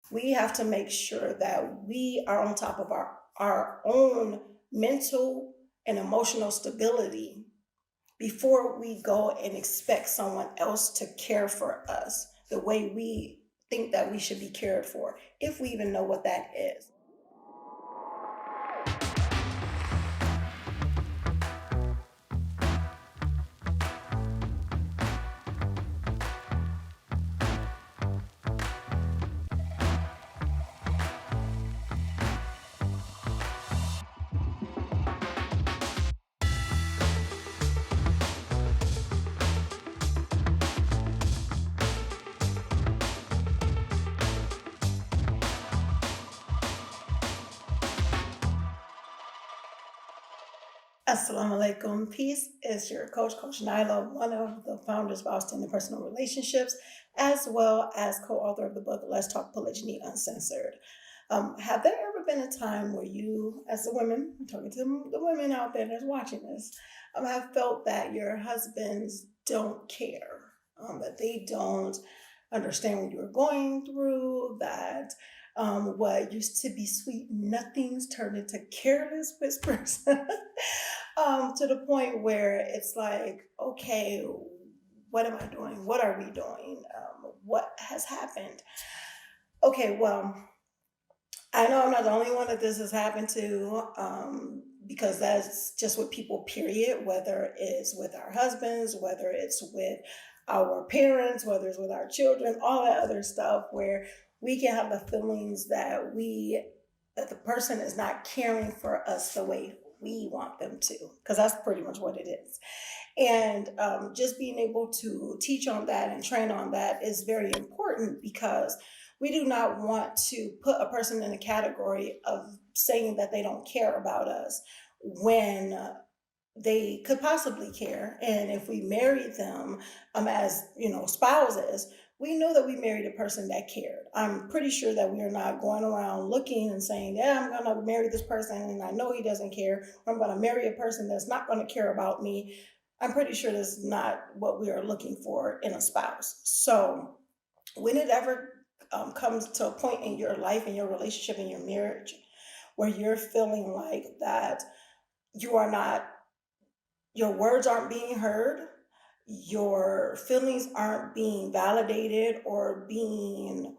We have to make sure that we are on top of our own mental and emotional stability before we go and expect someone else to care for us the way we think that we should be cared for, if we even know what that is. Assalamu alaikum. Peace is your Coach Nyla, one of the founders of Outstanding Personal Relationships, as well as co-author of the book Let's Talk Polygamy Uncensored. Have there ever been a time where you, as a woman, I'm talking to the women out there that's watching this, have felt that your husbands don't care, that they don't understand what you're going through, that what used to be sweet nothings turned into careless whispers, to the point where it's like, okay, what am I doing? What are we doing? What has happened? Okay, well, I know I'm not the only one that this has happened to, because that's just with people, period, whether it's with our husbands, whether it's with our parents, whether it's with our children, all that other stuff where we can have the feelings that the person is not caring for us the way we want them to, because that's pretty much what it is. And just being able to teach on that and train on that is very important, because we do not want to put a person in a category of saying that they don't care about us when they could possibly care. And if we marry them as spouses, we know that we married a person that cared. I'm pretty sure that we are not going around looking and saying, yeah, I'm going to marry this person and I know he doesn't care, or I'm going to marry a person that's not going to care about me. I'm pretty sure that's not what we are looking for in a spouse. So when it ever comes to a point in your life, in your relationship, in your marriage, where you're feeling like that you are not, your words aren't being heard, your feelings aren't being validated or being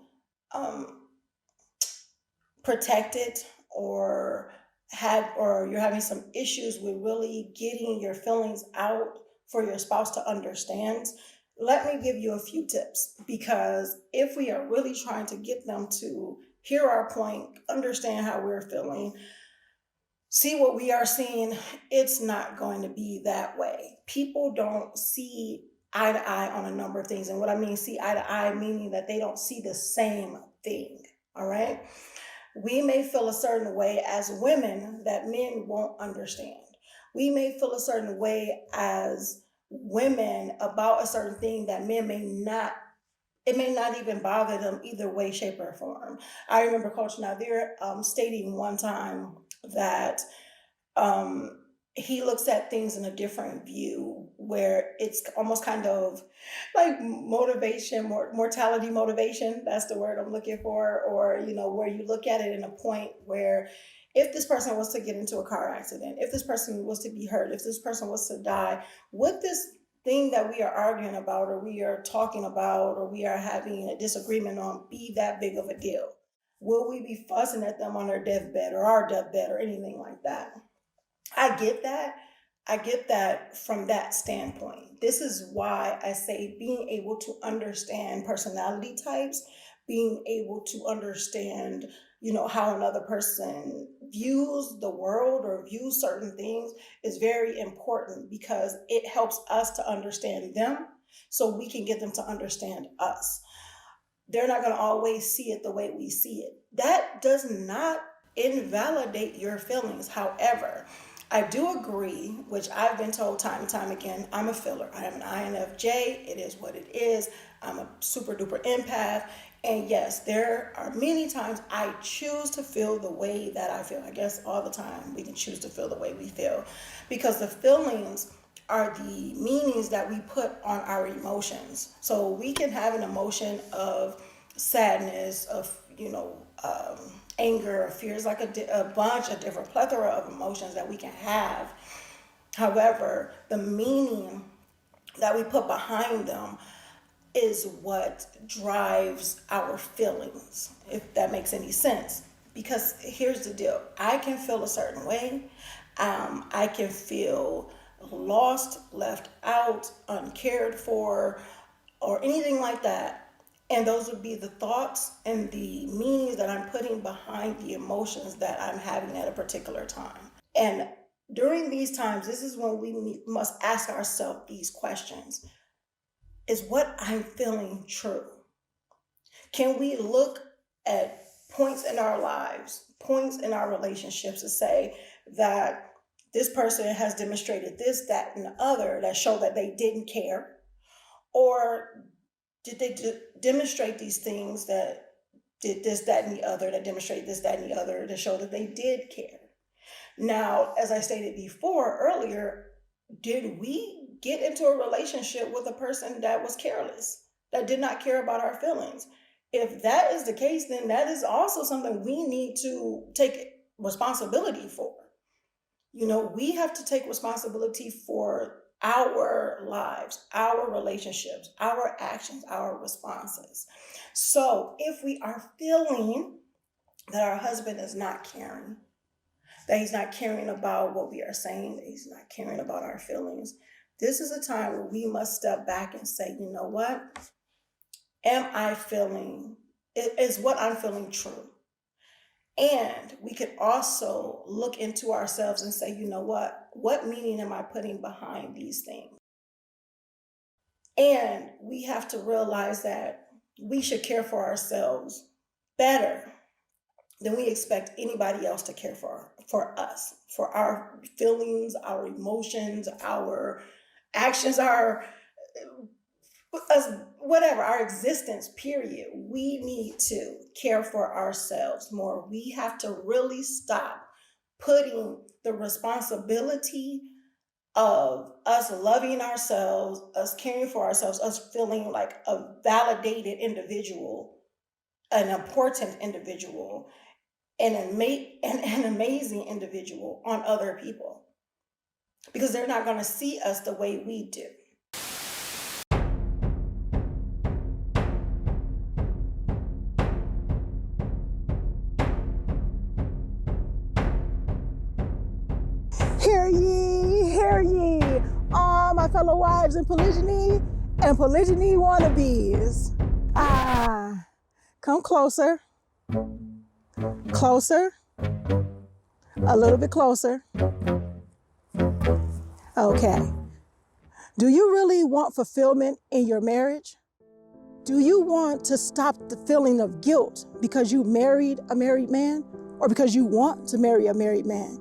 um, protected, or you're having some issues with really getting your feelings out for your spouse to understand, let me give you a few tips. Because if we are really trying to get them to hear our point, understand how we're feeling, see what we are seeing, it's not going to be that way. People don't see eye to eye on a number of things. And what I mean, see eye to eye, meaning that they don't see the same thing. All right. We may feel a certain way as women that men won't understand. We may feel a certain way as women about a certain thing that men may not, it may not even bother them either way, shape, or form. I remember Coach Nazir stating one time that um, he looks at things in a different view, where it's almost kind of like motivation, mortality motivation. That's the word I'm looking for. Or, where you look at it in a point where if this person was to get into a car accident, if this person was to be hurt, if this person was to die, would this thing that we are arguing about, or we are talking about, or we are having a disagreement on be that big of a deal? Will we be fussing at them on their deathbed or our deathbed or anything like that? I get that. I get that from that standpoint. This is why I say being able to understand personality types, being able to understand, how another person views the world or views certain things is very important, because it helps us to understand them so we can get them to understand us. They're not going to always see it the way we see it. That does not invalidate your feelings. However, I do agree, which I've been told time and time again, I'm a filler. I am an INFJ. It is what it is. I'm a super duper empath. And yes, there are many times I choose to feel the way that I feel. I guess all the time we can choose to feel the way we feel, because the feelings are the meanings that we put on our emotions. So we can have an emotion of sadness, of anger or fear is like a bunch of different plethora of emotions that we can have. However, the meaning that we put behind them is what drives our feelings, if that makes any sense. Because here's the deal, I can feel a certain way. I can feel lost, left out, uncared for, or anything like that. And those would be the thoughts and the meanings that I'm putting behind the emotions that I'm having at a particular time. And during these times, this is when we must ask ourselves these questions. Is what I'm feeling true? Can we look at points in our lives, points in our relationships to say that this person has demonstrated this, that, and the other that show that they didn't care? Or did they demonstrate these things that did this, that, and the other, that demonstrate this, that, and the other to show that they did care? Now, as I stated before earlier, did we get into a relationship with a person that was careless, that did not care about our feelings? If that is the case, then that is also something we need to take responsibility for. We have to take responsibility for our lives, our relationships, our actions, our responses. So if we are feeling that our husband is not caring, that he's not caring about what we are saying, that he's not caring about our feelings, this is a time where we must step back and say, you know what? Is what I'm feeling true? And we could also look into ourselves and say, you know what meaning am I putting behind these things? And we have to realize that we should care for ourselves better than we expect anybody else to care for us, for our feelings, our emotions, our actions, our whatever, our existence, period. We need to care for ourselves more. We have to really stop putting the responsibility of us loving ourselves, us caring for ourselves, us feeling like a validated individual, an important individual, and an amazing individual on other people, because they're not going to see us the way we do. Hear ye, all my fellow wives in polygyny and polygyny wannabes. Come closer, a little bit closer. Okay. Do you really want fulfillment in your marriage? Do you want to stop the feeling of guilt because you married a married man, or because you want to marry a married man?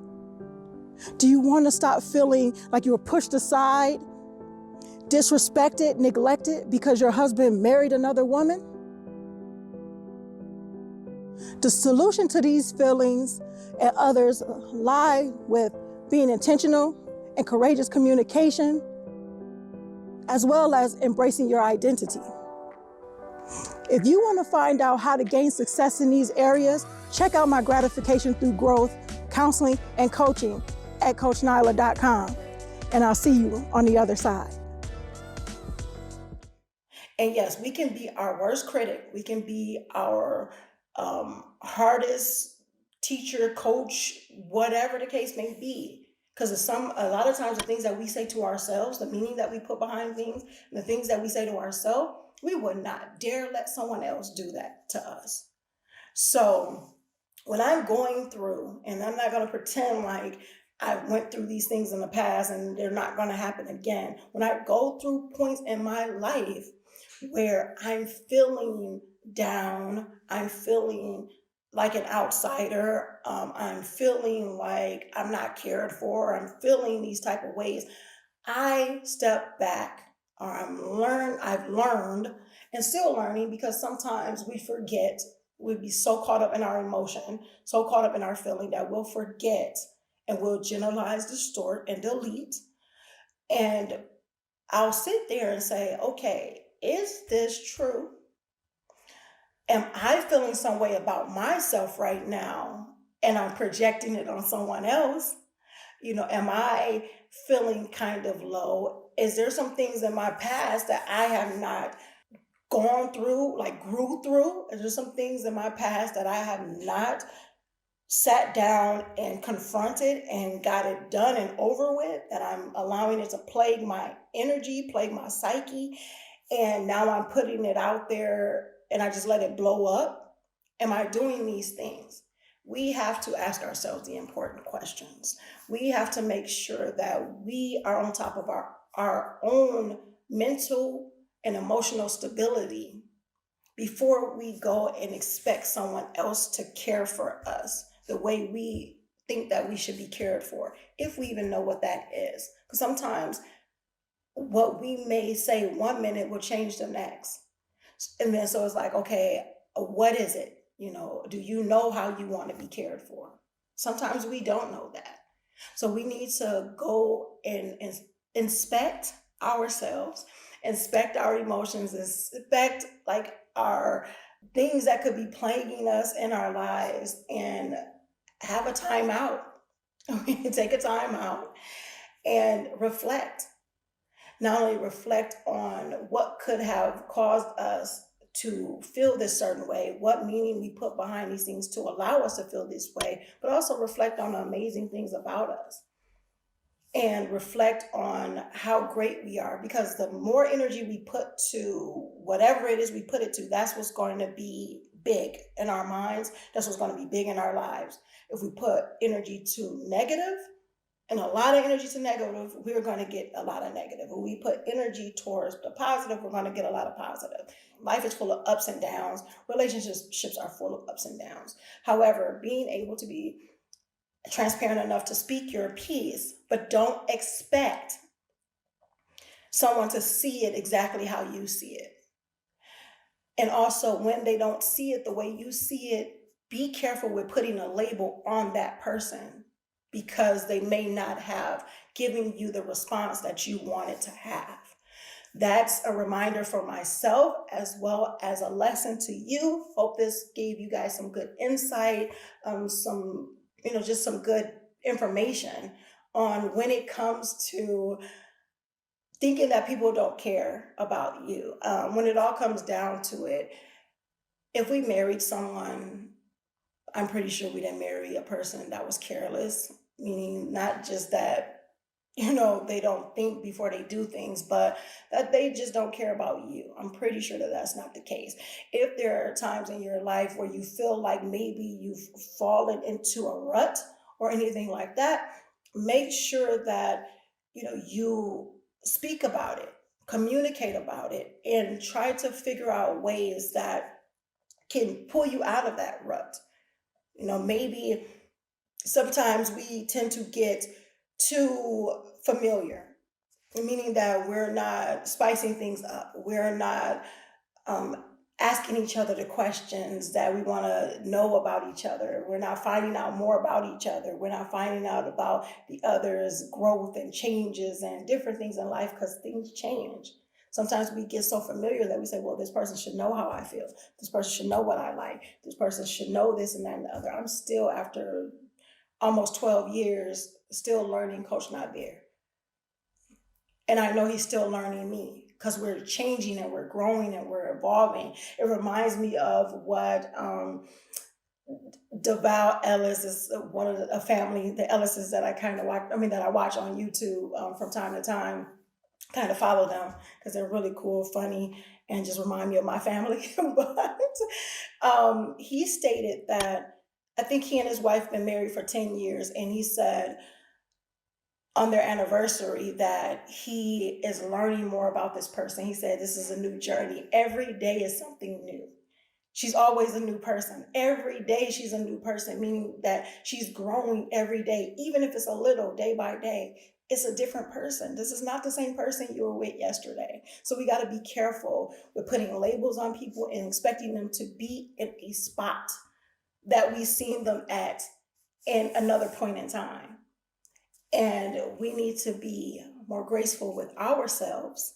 Do you want to stop feeling like you were pushed aside, disrespected, neglected because your husband married another woman? The solution to these feelings and others lie with being intentional and courageous communication, as well as embracing your identity. If you want to find out how to gain success in these areas, check out my gratification through growth, counseling, and coaching at CoachNyla.com. And I'll see you on the other side. And yes, we can be our worst critic. We can be our hardest teacher, coach, whatever the case may be. Because a lot of times the things that we say to ourselves, the meaning that we put behind things, and the things that we say to ourselves, we would not dare let someone else do that to us. So when I'm going through, and I'm not going to pretend like I went through these things in the past and they're not going to happen again. When I go through points in my life where I'm feeling down, I'm feeling like an outsider, I'm feeling like I'm not cared for, I'm feeling these type of ways, I step back, or I've learned and still learning, because sometimes we forget. We'll be so caught up in our emotion, so caught up in our feeling, that we'll forget and we'll generalize, distort, and delete. And I'll sit there and say, okay, is this true? am I feeling some way about myself right now and I'm projecting it on someone else? Am I feeling kind of low? Is there some things in my past that I have not gone through, like grew through? Is there some things in my past that I have not sat down and confronted and got it done and over with, that I'm allowing it to plague my energy, plague my psyche, and now I'm putting it out there and I just let it blow up? Am I doing these things? We have to ask ourselves the important questions. We have to make sure that we are on top of our own mental and emotional stability before we go and expect someone else to care for us the way we think that we should be cared for, if we even know what that is. Because sometimes what we may say one minute will change the next. And then so it's like, okay, what is it? Do you know how you want to be cared for? Sometimes we don't know that. So we need to go and inspect ourselves, inspect our emotions, inspect like our things that could be plaguing us in our lives, and have a time out. We can take a time out and reflect. Not only reflect on what could have caused us to feel this certain way, what meaning we put behind these things to allow us to feel this way, but also reflect on the amazing things about us and reflect on how great we are. Because the more energy we put to whatever it is we put it to, that's what's going to be big in our minds. That's what's going to be big in our lives. If we put energy to negative, and a lot of energy to negative, we're going to get a lot of negative. When we put energy towards the positive, we're going to get a lot of positive. Life is full of ups and downs. Relationships are full of ups and downs. However, being able to be transparent enough to speak your piece, but don't expect someone to see it exactly how you see it. And also, when they don't see it the way you see it, be careful with putting a label on that person, because they may not have given you the response that you wanted to have. That's a reminder for myself as well as a lesson to you. Hope this gave you guys some good insight, just some good information on when it comes to thinking that people don't care about you. When it all comes down to it, if we married someone, I'm pretty sure we didn't marry a person that was careless, meaning not just that, they don't think before they do things, but that they just don't care about you. I'm pretty sure that that's not the case. If there are times in your life where you feel like maybe you've fallen into a rut or anything like that, make sure that, you speak about it, communicate about it, and try to figure out ways that can pull you out of that rut. Maybe sometimes we tend to get too familiar, meaning that we're not spicing things up. We're not um, asking each other the questions that we want to know about each other. We're not finding out more about each other. We're not finding out about the other's growth and changes and different things in life, because things change. Sometimes we get so familiar that we say, well, this person should know how I feel. This person should know what I like. This person should know this and that and the other. I'm still, after almost 12 years, still learning Coach Nyla. And I know he's still learning me, because we're changing and we're growing and we're evolving. It reminds me of what Deval Ellis is, one of a family, the Ellises that I kind of watch, that I watch on YouTube from time to time. Kind of follow them because they're really cool, funny, and just remind me of my family. But he stated that, I think he and his wife been married for 10 years, and he said on their anniversary that he is learning more about this person. He said this is a new journey. Every day is something new. She's always a new person. Every day she's a new person, meaning that she's growing every day, even if it's a little, day by day. It's a different person. This is not the same person you were with yesterday. So we got to be careful with putting labels on people and expecting them to be in a spot that we've seen them at in another point in time. And we need to be more graceful with ourselves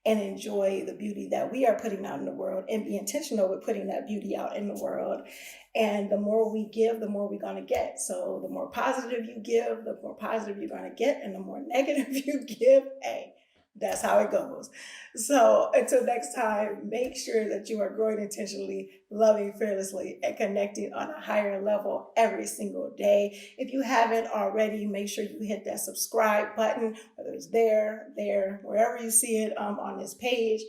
and enjoy the beauty that we are putting out in the world, and be intentional with putting that beauty out in the world. And the more we give, the more we're going to get. So the more positive you give, the more positive you're going to get. And the more negative you give, hey, that's how it goes. So until next time, make sure that you are growing intentionally, loving fearlessly, and connecting on a higher level every single day. If you haven't already, make sure you hit that subscribe button, whether it's there, wherever you see it on this page.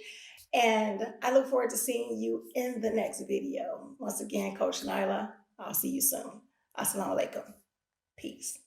And I look forward to seeing you in the next video. Once again, Coach Nyla, I'll see you soon. Assalamu alaikum. Peace.